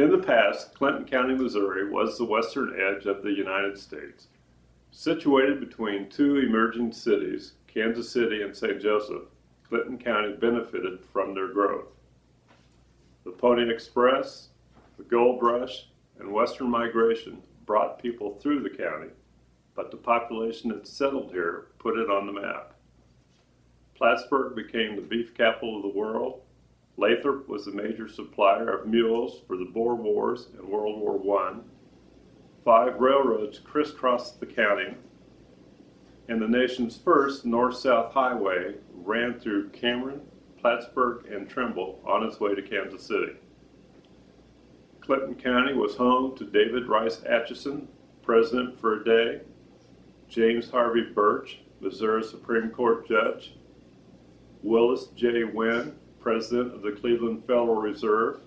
In the past, Clinton County, Missouri was the western edge of the United States. Situated between two emerging cities, Kansas City and St. Joseph, Clinton County benefited from their growth. The Pony Express, the Gold Rush, and Western migration brought people through the county, but the population that settled here put it on the map. Plattsburg became the beef capital of the world. Lathrop was the major supplier of mules for the Boer Wars and World War I. 5 railroads crisscrossed the county, and the nation's first north-south highway ran through Cameron, Plattsburg, and Trimble on its way to Kansas City. Clinton County was home to David Rice Atchison, president for a day, James Harvey Birch, Missouri Supreme Court judge, Willis J. Wynn, president of the Cleveland Federal Reserve,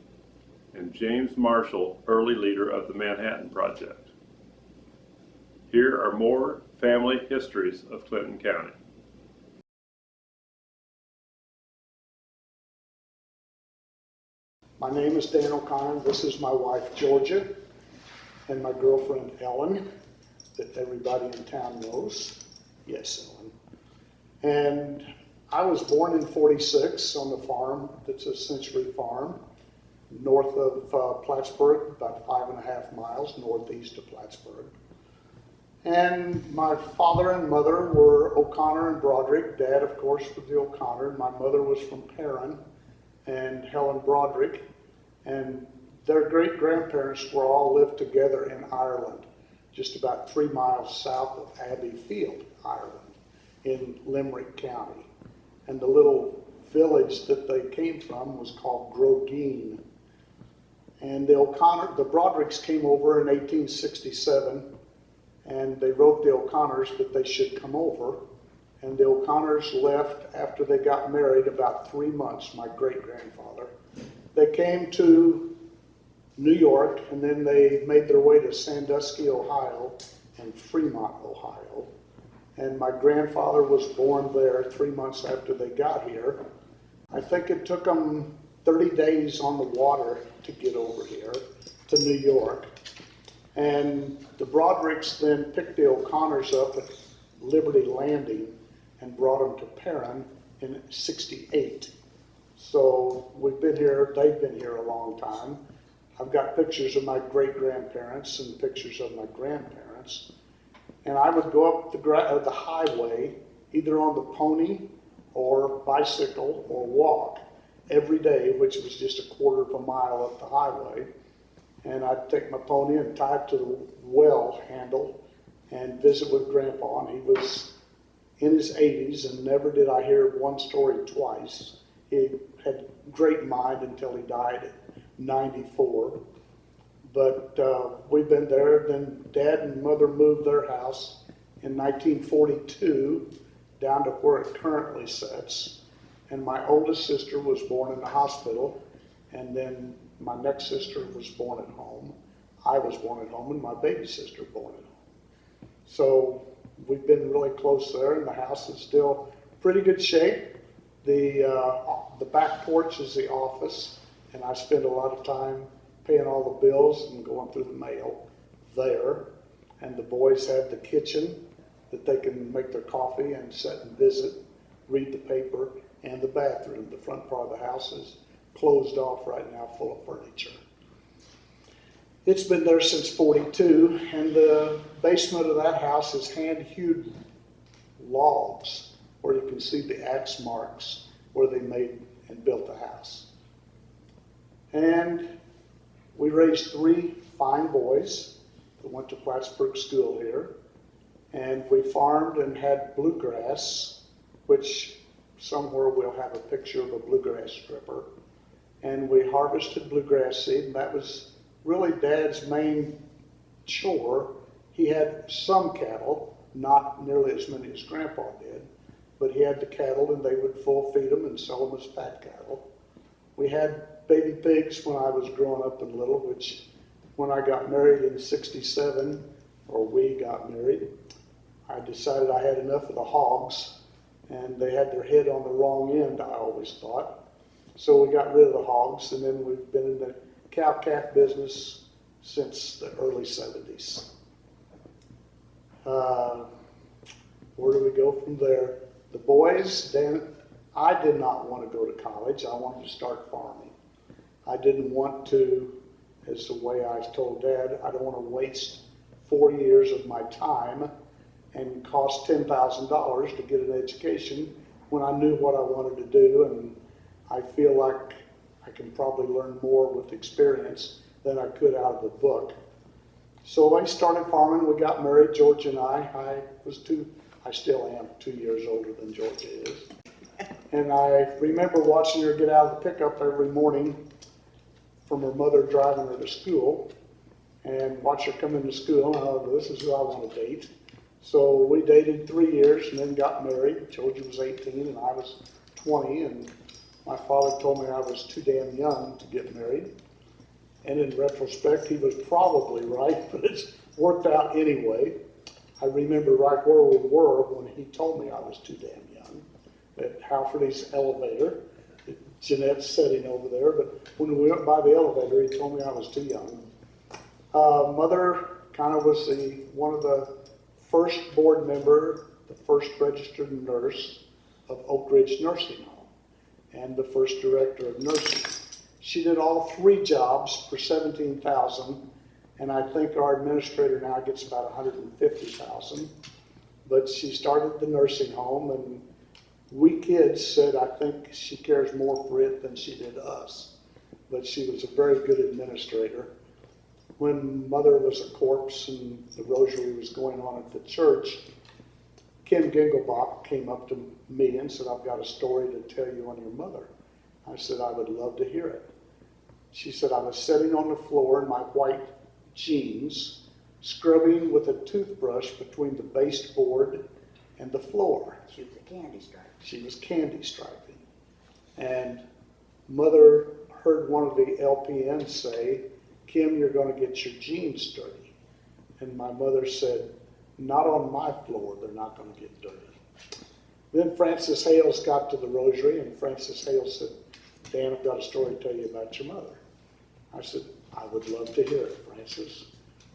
and James Marshall, early leader of the Manhattan Project. Here are more family histories of Clinton County. My name is Dan O'Connor. This is my wife, Georgia, and my girlfriend, Ellen, that everybody in town knows. Yes, Ellen. And I was born in '46 on the farm that's a Century Farm, north of Plattsburg, about 5.5 miles northeast of Plattsburg. And my father and mother were O'Connor and Broderick. Dad, of course, was the O'Connor. My mother was from Perrin and Helen Broderick. And their great-grandparents were all lived together in Ireland, just about 3 miles south of Abbey Field, Ireland, in Limerick County. And the little village that they came from was called Grogeen. And the Brodericks came over in 1867, and they wrote the O'Connors that they should come over. And the O'Connors left after they got married about 3 months, my great-grandfather. They came to New York, and then they made their way to Sandusky, Ohio, and Fremont, Ohio. And my grandfather was born there 3 months after they got here. I think it took them 30 days on the water to get over here to New York. And the Brodericks then picked the O'Connors up at Liberty Landing and brought them to Perrin in '68. So we've been here, they've been here a long time. I've got pictures of my great-grandparents and pictures of my grandparents. And I would go up the highway, either on the pony or bicycle or walk every day, which was just a quarter of a mile up the highway. And I'd take my pony and tie it to the well handle and visit with Grandpa. And he was in his 80s, and never did I hear one story twice. He had great mind until he died at 94. But we've been there. Then Dad and Mother moved their house in 1942 down to where it currently sits. And my oldest sister was born in the hospital, and then my next sister was born at home. I was born at home, and my baby sister born at home. So we've been really close there, and the house is still pretty good shape. The back porch is the office, and I spend a lot of time paying all the bills and going through the mail there. And the boys have the kitchen that they can make their coffee and sit and visit, read the paper, and the bathroom. The front part of the house is closed off right now, full of furniture. It's been there since '42, and the basement of that house is hand-hewed logs where you can see the axe marks where they made and built the house. And we raised 3 fine boys that went to Plattsburg School here, and we farmed and had bluegrass, which somewhere we'll have a picture of a bluegrass stripper. And we harvested bluegrass seed, and that was really Dad's main chore. He had some cattle, not nearly as many as Grandpa did, but he had the cattle, and they would full feed them and sell them as fat cattle. We had baby pigs when I was growing up and little, which when I got married in '67, or we got married, I decided I had enough of the hogs, and they had their head on the wrong end, I always thought. So we got rid of the hogs, and then we've been in the cow-calf business since the early 70s. Where do we go from there? The boys, I did not want to go to college. I wanted to start farming. I didn't want to, as the way I told Dad, I don't want to waste 4 years of my time and cost $10,000 to get an education when I knew what I wanted to do, and I feel like I can probably learn more with experience than I could out of a book. So I started farming. We got married, George and I still am 2 years older than Georgia is. And I remember watching her get out of the pickup every morning from her mother driving her to school, and watch her come into school, and I thought, this is who I want to date. So we dated 3 years and then got married. Georgia was 18 and I was 20, and my father told me I was too damn young to get married. And in retrospect, he was probably right, but it's worked out anyway. I remember right where we were when he told me I was too damn young, at Halfordy's elevator. Jeanette's sitting over there, but when we went by the elevator, he told me I was too young. Mother kind of was one of the first board member, the first registered nurse of Oak Ridge Nursing Home, and the first director of nursing. She did all 3 jobs for $17,000, and I think our administrator now gets about $150,000. But she started the nursing home, and we kids said, I think she cares more for it than she did us. But she was a very good administrator. When Mother was a corpse and the rosary was going on at the church, Kim Gingelbach came up to me and said, I've got a story to tell you on your mother. I said, I would love to hear it. She said, I was sitting on the floor in my white jeans, scrubbing with a toothbrush between the baseboard and the floor. She was a candy stripe. She was candy striping. And Mother heard one of the LPNs say, Kim, you're going to get your jeans dirty. And my mother said, not on my floor, they're not going to get dirty. Then Francis Hales got to the rosary, and Francis Hales said, Dan, I've got a story to tell you about your mother. I said, I would love to hear it, Francis.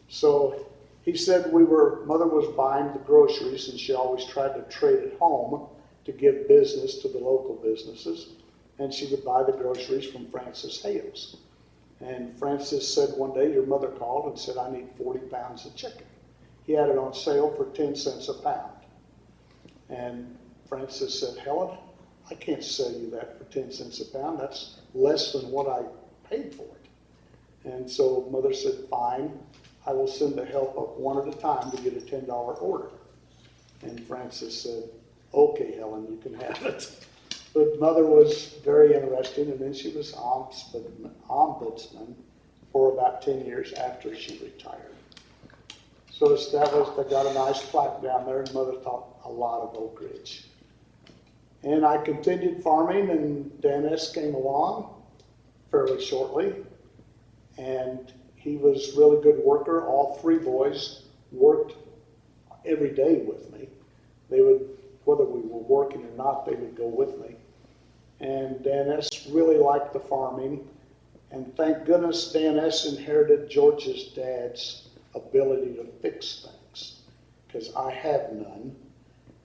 So he said Mother was buying the groceries, and she always tried to trade at home to give business to the local businesses, and she would buy the groceries from Francis Hales. And Francis said one day, your mother called and said, I need 40 pounds of chicken. He had it on sale for 10 cents a pound. And Francis said, Helen, I can't sell you that for 10 cents a pound. That's less than what I paid for it. And so Mother said, fine, I will send the help up one at a time to get a $10 order. And Francis said, okay, Helen, you can have it. But Mother was very interesting, and then she was ombudsman for about 10 years after she retired. So they got a nice plaque down there, and Mother thought a lot of Oak Ridge. And I continued farming, and Dan S. came along fairly shortly, and he was a really good worker. All 3 boys worked every day with me. They would, whether we were working or not, they would go with me. And Dan S. really liked the farming, and thank goodness Dan S. inherited George's dad's ability to fix things, because I have none,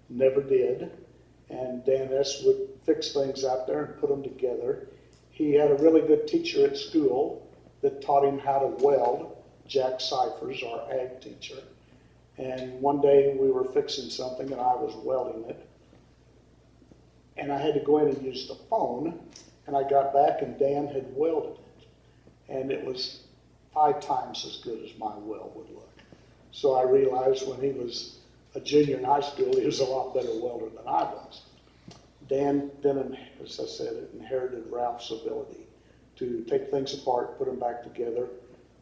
never did. And Dan S. would fix things out there and put them together. He had a really good teacher at school that taught him how to weld, Jack Cyphers, our ag teacher. And one day we were fixing something and I was welding it. And I had to go in and use the phone, and I got back and Dan had welded it. And it was 5 times as good as my weld would look. So I realized when he was a junior in high school, he was a lot better welder than I was. Dan then, as I said, inherited Ralph's ability to take things apart, put them back together.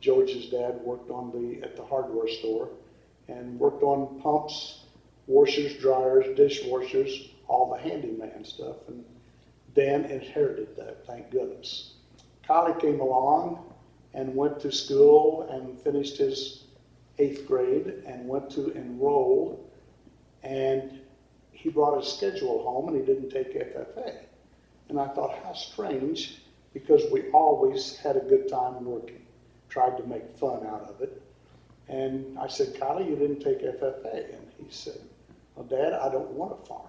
George's dad worked at the hardware store and worked on pumps, washers, dryers, dishwashers, all the handyman stuff. And Dan inherited that, thank goodness. Kylie came along and went to school and finished his 8th grade and went to enroll, and he brought his schedule home and he didn't take FFA. And I thought, how strange, because we always had a good time working, tried to make fun out of it. And I said, Kylie, you didn't take FFA. And he said, well, Dad, I don't want to farm.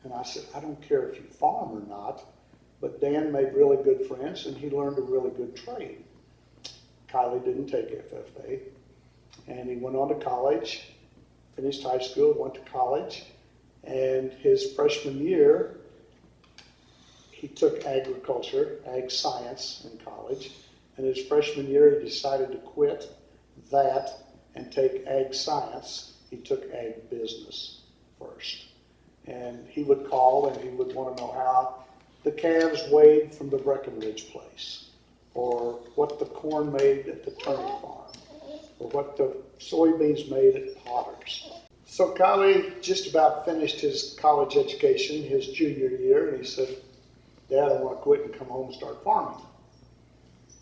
And I said, I don't care if you farm or not, but Dan made really good friends and he learned a really good trade. Kylie didn't take FFA, and he went on to college, finished high school, went to college, and his freshman year, he took agriculture, ag science in college, and his freshman year he decided to quit that and take ag science. He took ag business first. And he would call and he would want to know how the calves weighed from the Breckenridge place, or what the corn made at the Turney farm, or what the soybeans made at Potter's. So Kylie just about finished his college education, his junior year, and he said, Dad, I want to quit and come home and start farming.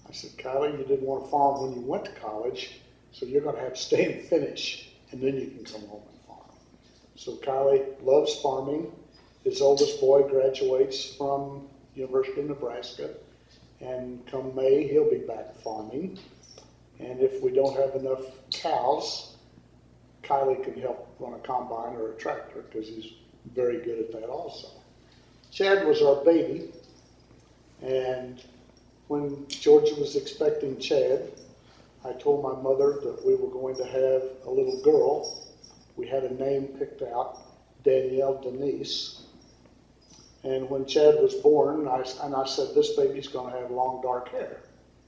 I said, Kylie, you didn't want to farm when you went to college, so you're going to have to stay and finish, and then you can come home and farm. So Kylie loves farming. His oldest boy graduates from University of Nebraska, and come May, he'll be back farming. And if we don't have enough cows, Kylie can help run a combine or a tractor because he's very good at that also. Chad was our baby, and when Georgia was expecting Chad, I told my mother that we were going to have a little girl. We had a name picked out, Danielle Denise. And when Chad was born, I said, this baby's going to have long dark hair,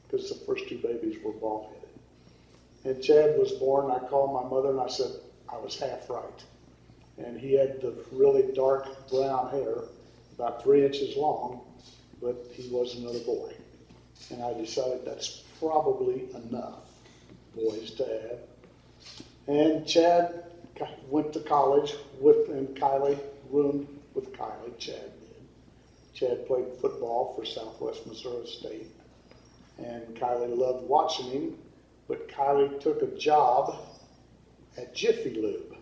because the first two babies were bald-headed. And Chad was born, I called my mother and I said, I was half right. And he had the really dark brown hair, about 3 inches long, but he was another boy. And I decided that's probably enough boys to have. And Chad went to college and Kylie roomed with Kylie, Chad did. Chad played football for Southwest Missouri State. And Kylie loved watching him, but Kylie took a job at Jiffy Lube.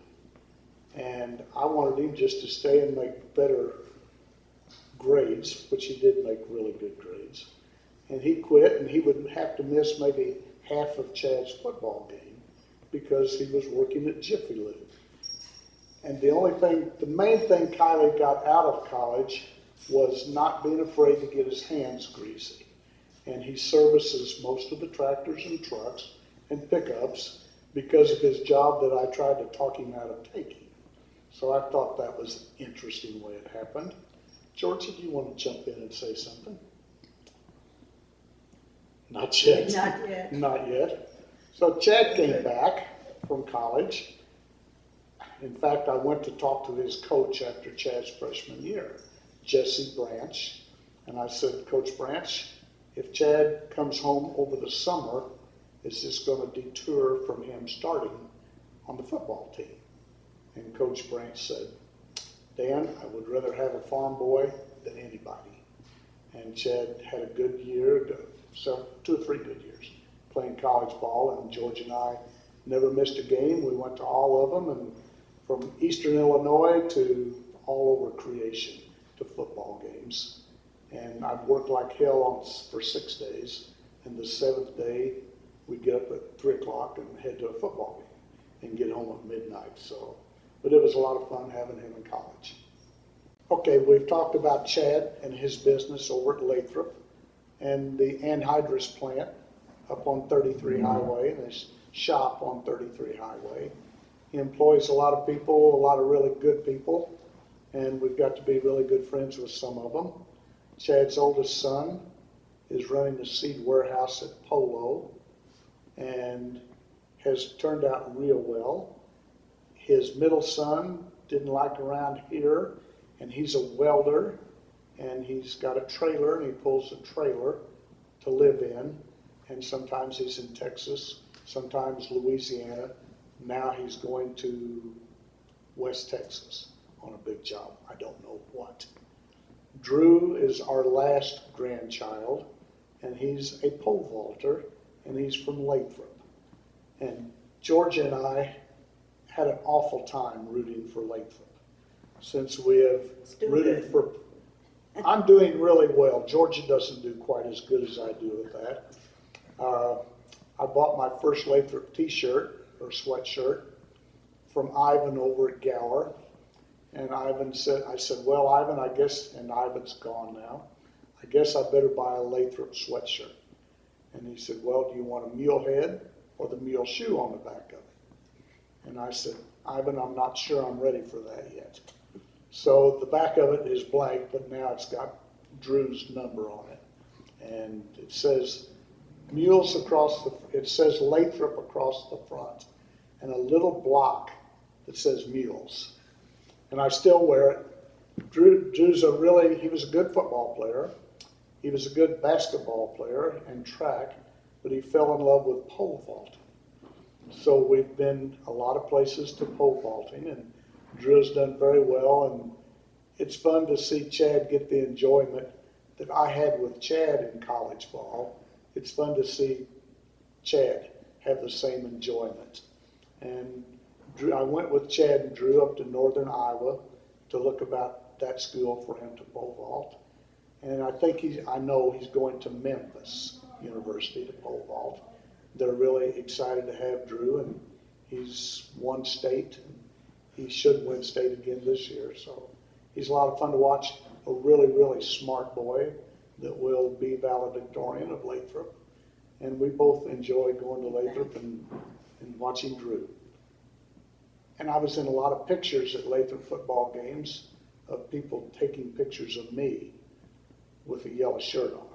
And I wanted him just to stay and make better grades, which he did make really good grades. And he quit, and he would have to miss maybe half of Chad's football game because he was working at Jiffy Lube. And the main thing Kylie got out of college was not being afraid to get his hands greasy. And he services most of the tractors and trucks and pickups because of his job that I tried to talk him out of taking. So I thought that was an interesting way it happened. Georgia, do you want to jump in and say something? Not yet. Not yet. Not yet. So Chad came back from college. In fact, I went to talk to his coach after Chad's freshman year, Jesse Branch. And I said, Coach Branch, if Chad comes home over the summer, is this going to deter from him starting on the football team? And Coach Branch said, Dan, I would rather have a farm boy than anybody. And Chad had a good year, 2 or 3 good years playing college ball, and George and I never missed a game. We went to all of them, and from Eastern Illinois to all over creation to football games. And I'd work like hell for 6 days, and the 7th day we'd get up at 3 o'clock and head to a football game and get home at midnight. But it was a lot of fun having him in college. Okay, we've talked about Chad and his business over at Lathrop and the anhydrous plant up on 33 Highway and his shop on 33 Highway. He employs a lot of people, a lot of really good people, and we've got to be really good friends with some of them. Chad's oldest son is running the seed warehouse at Polo and has turned out real well. His middle son didn't like around here, and he's a welder, and he's got a trailer, and he pulls a trailer to live in, and sometimes he's in Texas, sometimes Louisiana. Now he's going to West Texas on a big job. I don't know what. Drew is our last grandchild, and he's a pole vaulter, and he's from Lathrop. And Georgia and I had an awful time rooting for Lathrop. Since we have rooted for I'm doing really well. Georgia doesn't do quite as good as I do with that. I bought my first Lathrop t-shirt or sweatshirt from Ivan over at Gower. And Ivan said, I said, well, Ivan, I guess, and Ivan's gone now, I guess I better buy a Lathrop sweatshirt. And he said, well, do you want a mule head or the mule shoe on the back of it? And I said, Ivan, I'm not sure I'm ready for that yet. So the back of it is blank, but now it's got Drew's number on it. And it says mules across it says Lathrop across the front, and a little block that says mules. And I still wear it. Drew's he was a good football player. He was a good basketball player and track, but he fell in love with pole vaulting. So we've been a lot of places to pole vaulting, and Drew's done very well, and it's fun to see Chad get the enjoyment that I had with Chad in college ball. It's fun to see Chad have the same enjoyment. And I went with Chad and Drew up to northern Iowa to look about that school for him to pole vault. And I know he's going to Memphis University to pole vault. They're really excited to have Drew, and he's won state. He should win state again this year. So he's a lot of fun to watch. A really, really smart boy that will be valedictorian of Lathrop. And we both enjoy going to Lathrop and watching Drew. And I was in a lot of pictures at Lathrop football games of people taking pictures of me with a yellow shirt on,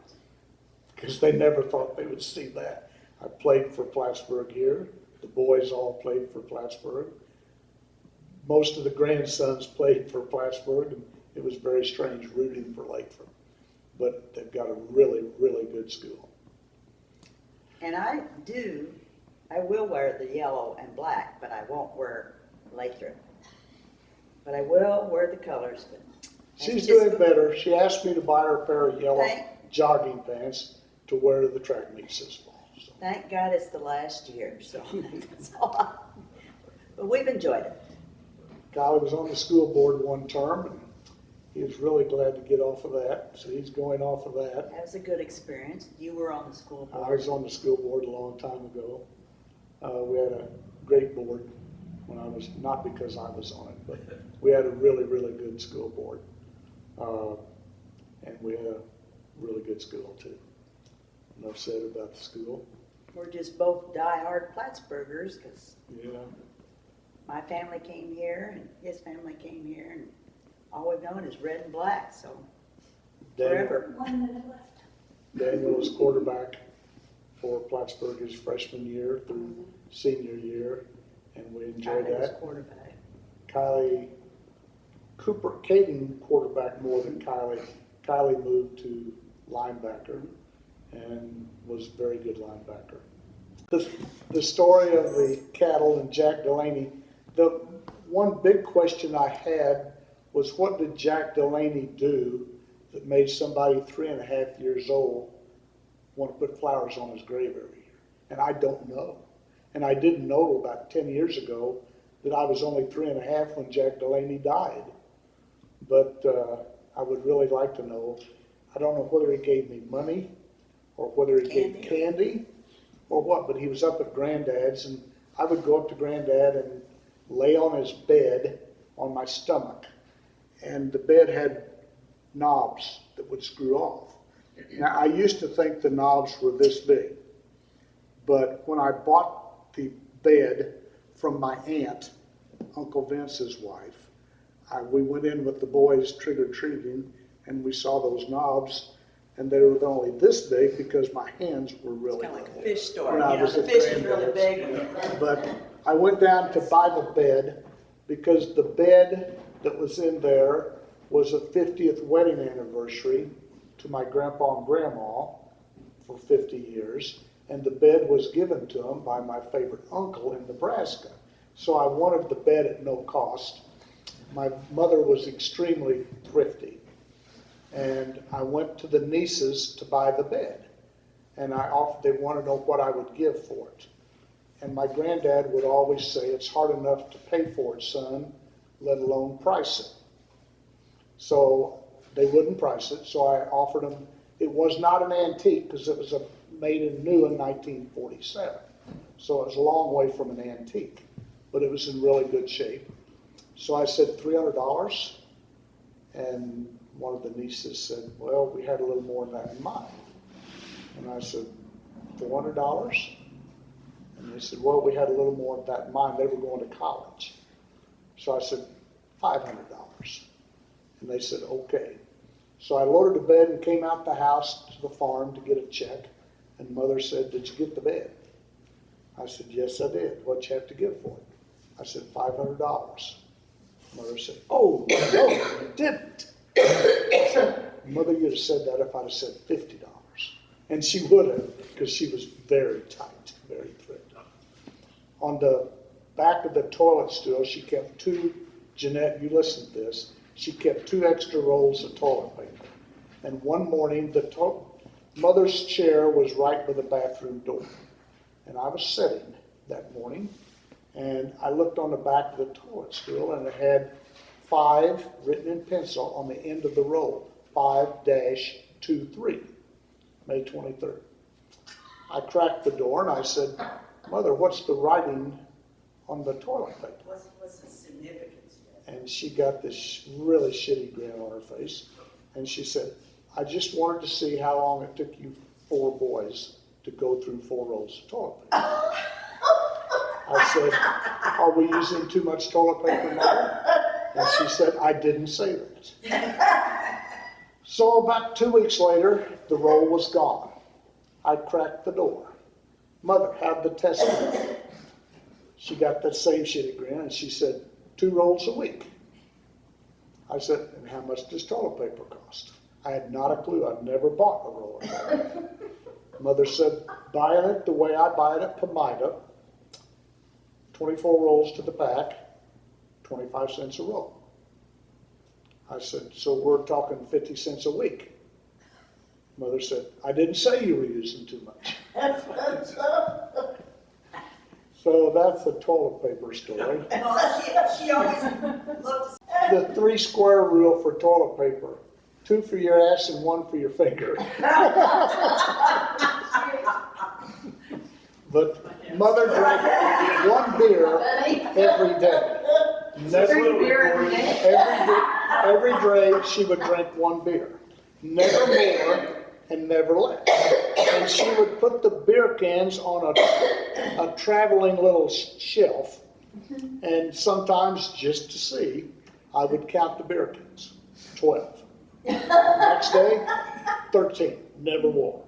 because they never thought they would see that. I played for Plattsburg here. The boys all played for Plattsburg. Most of the grandsons played for Plattsburg, and it was very strange rooting for Lathrop. But they've got a really, really good school. And I will wear the yellow and black, but I won't wear Lathrop. But I will wear the colors. But she's doing better. She asked me to buy her a pair of yellow jogging pants to wear to the track meets this fall. So. Thank God it's the last year, so that's all. But we've enjoyed it. Kylie was on the school board one term, and he was really glad to get off of that, so he's going off of that. That was a good experience. You were on the school board. I was on the school board a long time ago. We had a great board when I was, not because I was on it, but we had a really, really good school board. And we had a really good school too. Enough said about the school. We're just both die-hard Plattsburghers, because Yeah. my family came here and his family came here, and all we've known is red and black, so forever. 1 minute left. Daniel was quarterback for Plattsburg his freshman year through senior year, and we enjoyed Kylie was that. quarterback. Caden quarterback more than Kylie. Kylie moved to linebacker and was a very good linebacker. The story of the cattle and Jack Delaney, the one big question I had was, what did Jack Delaney do that made somebody 3.5 years old want to put flowers on his grave every year? And I don't know. And I didn't know about 10 years ago that I was only 3.5 when Jack Delaney died. But I would really like to know. I don't know whether he gave me money or whether he gave candy or what, but he was up at Granddad's, and I would go up to Granddad and lay on his bed on my stomach. And the bed had knobs that would screw off. Now, I used to think the knobs were this big, but when I bought the bed from my aunt, Uncle Vince's wife, we went in with the boys trick-or-treating, and we saw those knobs, and they were only this big because my hands were really It's kind of like a little. fish store. When I You know, was the at fish is really Granddad's. big. But I went down to buy the bed because the bed that was in there was a 50th wedding anniversary to my grandpa and grandma for 50 years, and the bed was given to them by my favorite uncle in Nebraska. So I wanted the bed at no cost. My mother was extremely thrifty, and I went to the nieces to buy the bed, and they wanted to know what I would give for it. And my granddad would always say, "It's hard enough to pay for it, son, let alone price it." So they wouldn't price it, so I offered them, it was not an antique because it was made in new in 1947. So it was a long way from an antique, but it was in really good shape. So I said $300, and one of the nieces said, well, we had a little more than that in mind. And I said, $400? And they said, well, we had a little more than that in mind. They were going to college. So I said, $500. And they said, okay. So I loaded the bed and came out the house to the farm to get a check. And Mother said, did you get the bed? I said, yes, I did. What'd you have to give for it? I said, $500. Mother said, oh, no, you didn't. I said, Mother, you'd have said that if I'd have said $50. And she would have, because she was very tight, very thrifty. On the back of the toilet stool, she kept two, Jeanette, you listen to this, she kept 2 extra rolls of toilet paper. And one morning, Mother's chair was right by the bathroom door. And I was sitting that morning, and I looked on the back of the toilet stool, and it had 5 written in pencil on the end of the roll, 5-23, May 23rd. I cracked the door, and I said, Mother, what's the writing on the toilet paper? What's the significance? And she got this really shitty grin on her face. And she said, I just wanted to see how long it took you 4 boys to go through 4 rolls of toilet paper. I said, are we using too much toilet paper, Mother? And she said, I didn't say that. So about 2 weeks later, the roll was gone. I cracked the door. Mother, how'd the test go? She got that same shitty grin, and she said, 2 rolls a week. I said, and how much does toilet paper cost? I had not a clue. I'd never bought a roll of toilet paper. Mother said, buying it the way I buy it at Pomida, 24 rolls to the back, 25 cents a roll. I said, so we're talking 50 cents a week. Mother said, I didn't say you were using too much. So that's the toilet paper story. She always looked. The 3 square rule for toilet paper. 2 for your ass and 1 for your finger. But Mother drank 1 beer every day. Every day she would drink 1 beer. Never more and never less. And she would put the beer cans on a traveling little shelf. And sometimes, just to see, I would count the beer cans. 12. Next day, 13. Never more.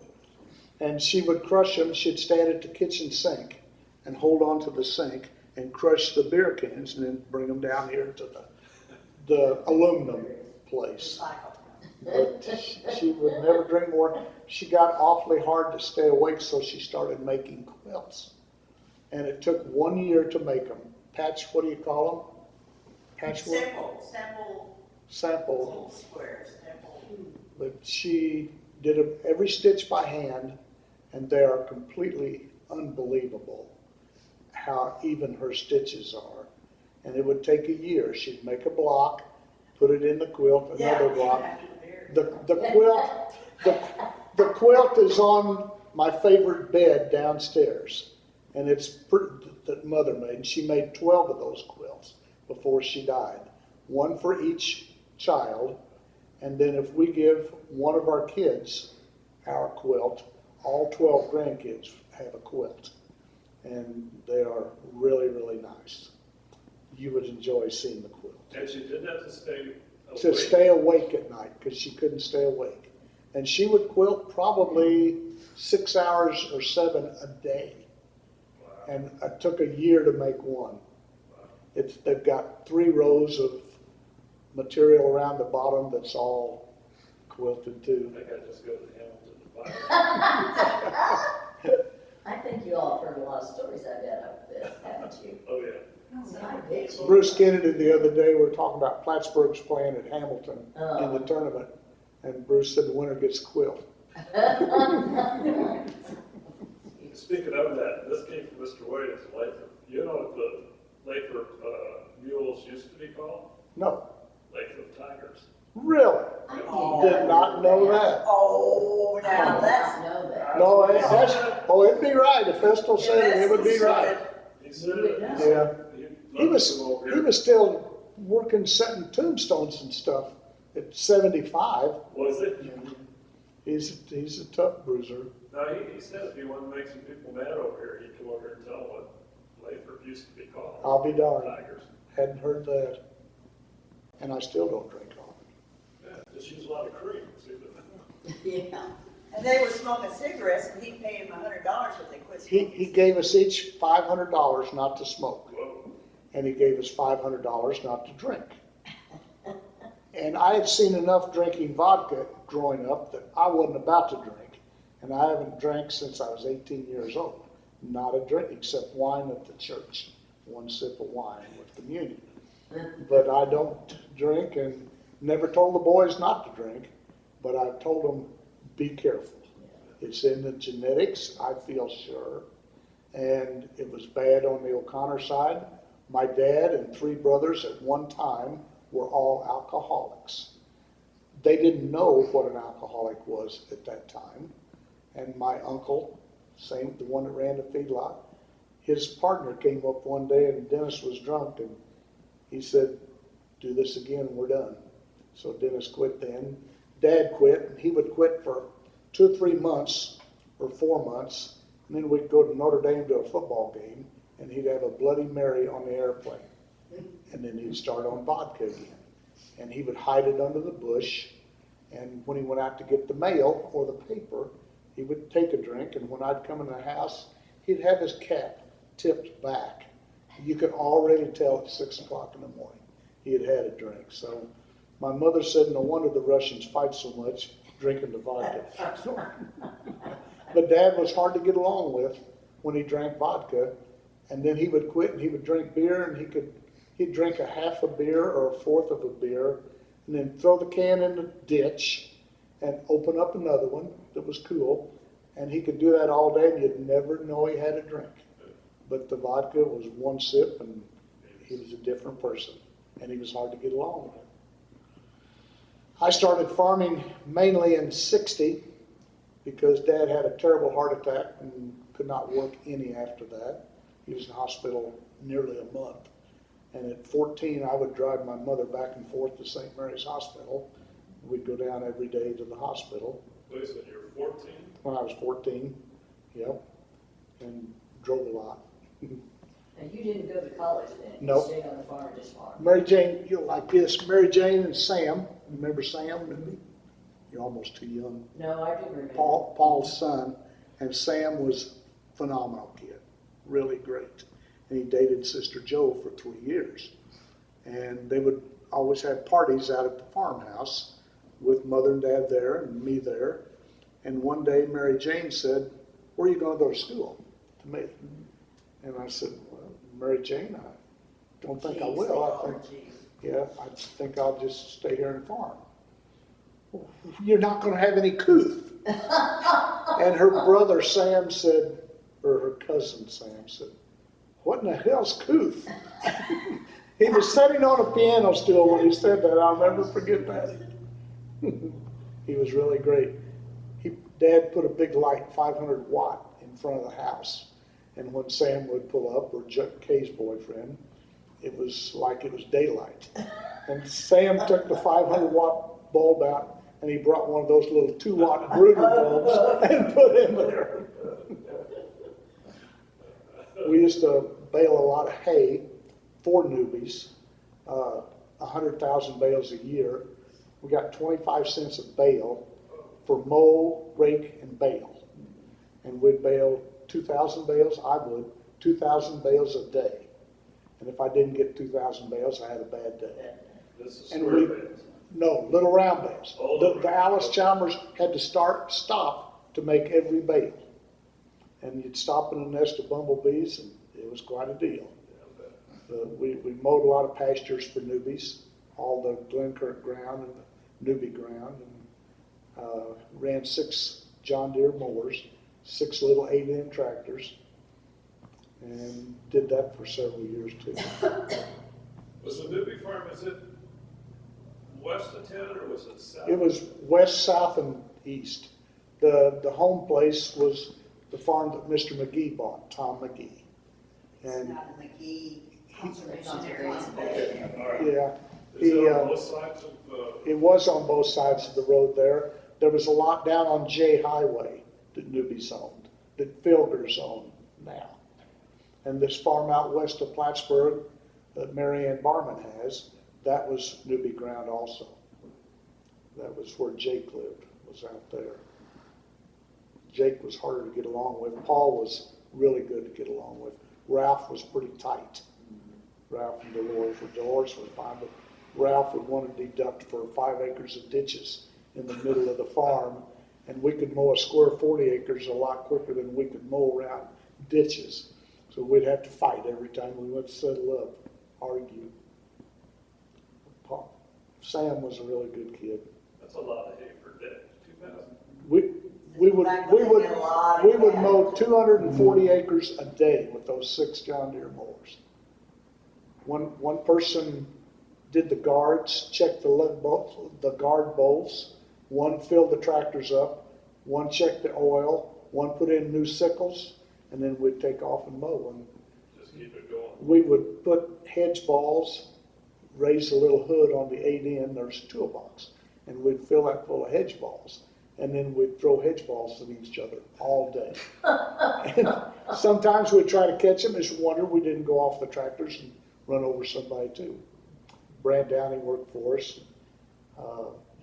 And she would crush them. She'd stand at the kitchen sink and hold on to the sink and crush the beer cans and then bring them down here to the aluminum place. But she would never drink more. She got awfully hard to stay awake, so she started making quilts. And it took 1 year to make them. What do you call them? Patchwork? Sample. Squares. But she did every stitch by hand, and they are completely unbelievable how even her stitches are. And it would take a year. She'd make a block, put it in the quilt, another block. The quilt is on my favorite bed downstairs, and it's that Mother made. And she made 12 of those quilts before she died, 1 for each child. And then if we give one of our kids our quilt, all 12 grandkids have a quilt. And they are really, really nice. You would enjoy seeing the quilt. And she did that to stay awake? To stay awake at night, because she couldn't stay awake. And she would quilt probably 6 hours or 7 a day. Wow. And it took a year to make one. Wow. They've got 3 rows of material around the bottom that's all quilted too. I think I just go to Hamilton to buy it. I think you all have heard a lot of stories I've had of this, haven't you? Oh, yeah. Bruce Kennedy the other day, we were talking about Plattsburg's playing at Hamilton in the tournament, and Bruce said the winner gets a quilt. Speaking of that, this came from Mr. Williams, Lathrop. You know what the Lathrop mules used to be called? No. Lathrop Tigers. Really? I Did not know that. Oh, now Now that's, know that. No, it'd be right. If Estill said it, it would be right. He said You would it. know. Yeah. He He was still working, setting tombstones and stuff at 75. Was it? He's a tough bruiser. No, he said if he wanted to make some people mad over here, he'd come over here and tell them what Lathrop used to be called. I'll be darned. Tigers. Hadn't heard that. And I still don't drink coffee. Yeah, just use a lot of cream. See that? Yeah. and they were smoking cigarettes and he paid them $100 if they quit He smoking. gave us each $500 not to smoke. Whoa. And he gave us $500 not to drink. And I had seen enough drinking vodka growing up that I wasn't about to drink. And I haven't drank since I was 18 years old. Not a drink, except wine at the church. One sip of wine with communion. But I don't drink and never told the boys not to drink, but I've told them, be careful. It's in the genetics, I feel sure. And it was bad on the O'Connor side. My dad and 3 brothers at one time were all alcoholics. They didn't know what an alcoholic was at that time. And my uncle, same, the one that ran the feedlot, his partner came up one day and Dennis was drunk and he said, do this again and we're done. So Dennis quit then. Dad quit, and he would quit for 2 or 3 months or 4 months, and then we'd go to Notre Dame to a football game, and he'd have a Bloody Mary on the airplane. And then he'd start on vodka again. And he would hide it under the bush, and when he went out to get the mail or the paper, he would take a drink, and when I'd come in the house, he'd have his cap tipped back. You could already tell at 6 o'clock in the morning he had had a drink. So my mother said, no wonder the Russians fight so much drinking the vodka. But Dad was hard to get along with when he drank vodka, and then he would quit and he would drink beer, and he'd drink a half a beer or a fourth of a beer, and then throw the can in the ditch and open up another one that was cool, and he could do that all day and you'd never know he had a drink. But the vodka was one sip and he was a different person, and he was hard to get along with. I started farming mainly in '60 because Dad had a terrible heart attack and could not work any after that. He was in the hospital nearly a month. And at 14, I would drive my mother back and forth to St. Mary's Hospital. We'd go down every day to the hospital. Wait a second, you were 14? When I was 14, yep, and drove a lot. And you didn't go to college then? No. You stayed on the farm and just farmed? Mary Jane, you'll like this, Mary Jane and Sam. Remember Sam? You're almost too young. No, I do remember. Paul's son, and Sam was a phenomenal kid, really great. And he dated Sister Joe for 3 years. And they would always have parties out at the farmhouse with Mother and Dad there and me there. And one day Mary Jane said, where are you going to go to school? To me. And I said, well, Mary Jane, I don't think I will. I think I'll just stay here and farm. You're not going to have any couth. And her brother Sam said, or her cousin Sam said, what in the hell's couth? He was sitting on a piano stool when he said that. I'll never forget that. He was really great. Dad put a big light, 500 watt, in front of the house. And when Sam would pull up, or Kay's boyfriend, it was like it was daylight. And Sam took the 500 watt bulb out, and he brought one of those little 2 watt brooder bulbs and put in there. We used to bale a lot of hay for newbies, 100,000 bales a year. We got 25 cents a bale for mow, rake, and bale. And we'd bale 2,000 bales, 2,000 bales a day. And if I didn't get 2,000 bales, I had a bad day. This is And square bales. No, little round bales. Oh, The Alice Chalmers had to stop to make every bale. And you'd stop in a nest of bumblebees, and it was quite a deal. We mowed a lot of pastures for newbies, all the Glenkirk ground and the newbie ground, and ran 6 John Deere mowers, 6 little 8-in tractors, and did that for several years too. Was the newbie farm, is it west of town or was it south? It was west, south, and east. The home place was the farm that Mr. McGee bought, Tom McGee. And Not a McGee Conservation Conservation. Area. Okay, all right. yeah, Is he, it on both sides of, it was on both sides of the road there. There was a lot down on J Highway that Newby's owned, that Filger's own now. And this farm out west of Plattsburg that Mary Ann Barman has, that was Newby ground also. That was where Jake lived, was out there. Jake was harder to get along with. Paul was really good to get along with. Ralph was pretty tight. Ralph and Dolores was fine, but Ralph would want to deduct for 5 acres of ditches in the middle of the farm, and we could mow a square 40 acres a lot quicker than we could mow around ditches. So we'd have to fight every time we went to settle up, argue. Sam was a really good kid. that's a lot of hay per day, 2,000. We would Back when they had a lot of cattle. mow 240 acres a day with those 6 John Deere mowers. One person did the guards, checked the guard bolts. One filled the tractors up. One checked the oil. One put in new sickles, and then we'd take off and mow. And Just keep it going. we would put hedge balls, raise a little hood on the 8 end. There's a toolbox, and we'd fill that full of hedge balls. And then we'd throw hedge balls at each other all day. And sometimes we'd try to catch them. It's a wonder we didn't go off the tractors and run over somebody too. Brad Downey worked for us.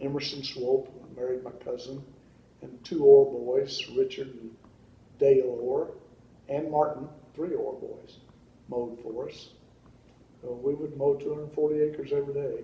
Emerson Swope married my cousin. And 2 Orr boys, Richard and Dale Orr, and Martin, 3 Orr boys, mowed for us. So we would mow 240 acres every day.